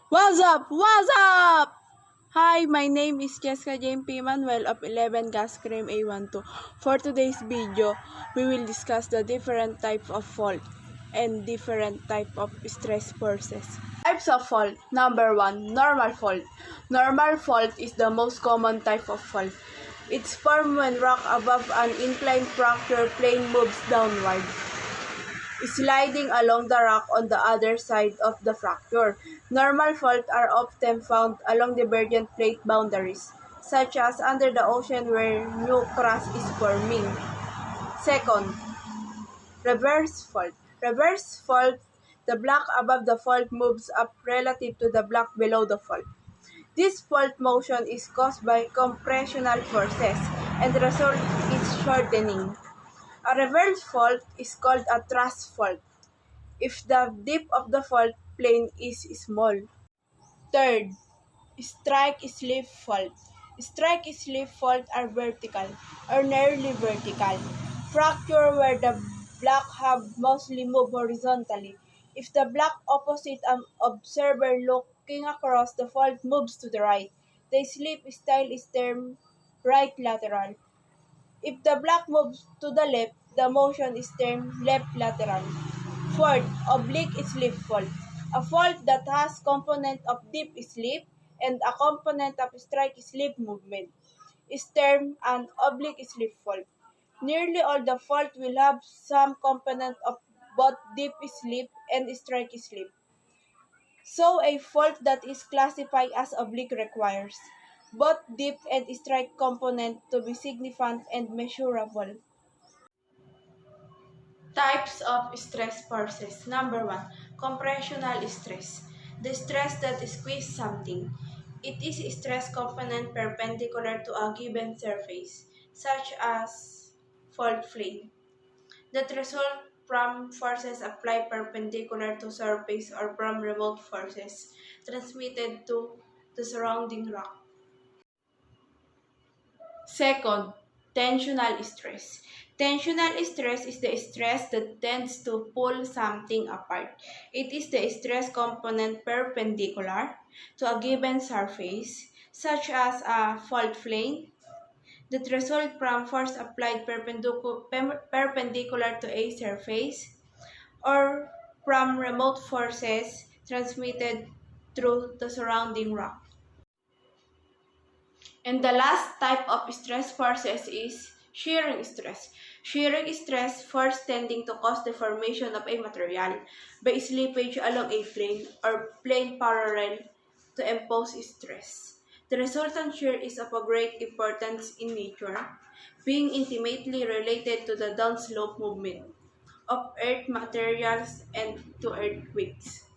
What's up? What's up? Hi, my name is Jessica Jane P. Manuel of 11 Gas Cream A12. For today's video, we will discuss the different types of fault and different type of stress forces. Types of fault. Number 1, normal fault. Normal fault is the most common type of fault. It's formed when rock above an inclined fracture plane moves downward, sliding along the rock on the other side of the fracture. Normal faults are often found along divergent plate boundaries, such as under the ocean where new crust is forming. Second, reverse fault. Reverse fault, the block above the fault moves up relative to the block below the fault. This fault motion is caused by compressional forces, and the result is shortening. A reverse fault is called a thrust fault if the dip of the fault plane is small. Third, strike-slip fault. Strike-slip faults are vertical or nearly vertical fracture where the block have mostly moved horizontally. If the block opposite an observer looking across the fault moves to the right, the slip style is termed right lateral. If the block moves to the left, the motion is termed left lateral. Fourth, oblique slip fault. A fault that has component of deep slip and a component of strike slip movement is termed an oblique slip fault. Nearly all the fault will have some component of both deep slip and strike slip. So a fault that is classified as oblique requires both dip and strike component to be significant and measurable. Types of stress forces. Number 1, compressional stress. The stress that squeezes something. It is a stress component perpendicular to a given surface, such as fault plane, that result from forces applied perpendicular to surface or from remote forces transmitted to the surrounding rock. Second, tensional stress. Tensional stress is the stress that tends to pull something apart. It is the stress component perpendicular to a given surface, such as a fault plane, that result from force applied perpendicular to a surface, or from remote forces transmitted through the surrounding rock. And the last type of stress forces is shearing stress. Shearing stress force tending to cause the formation of a material by slippage along a plane or plane parallel to impose stress. The resultant shear is of a great importance in nature, being intimately related to the downslope movement of earth materials and to earthquakes.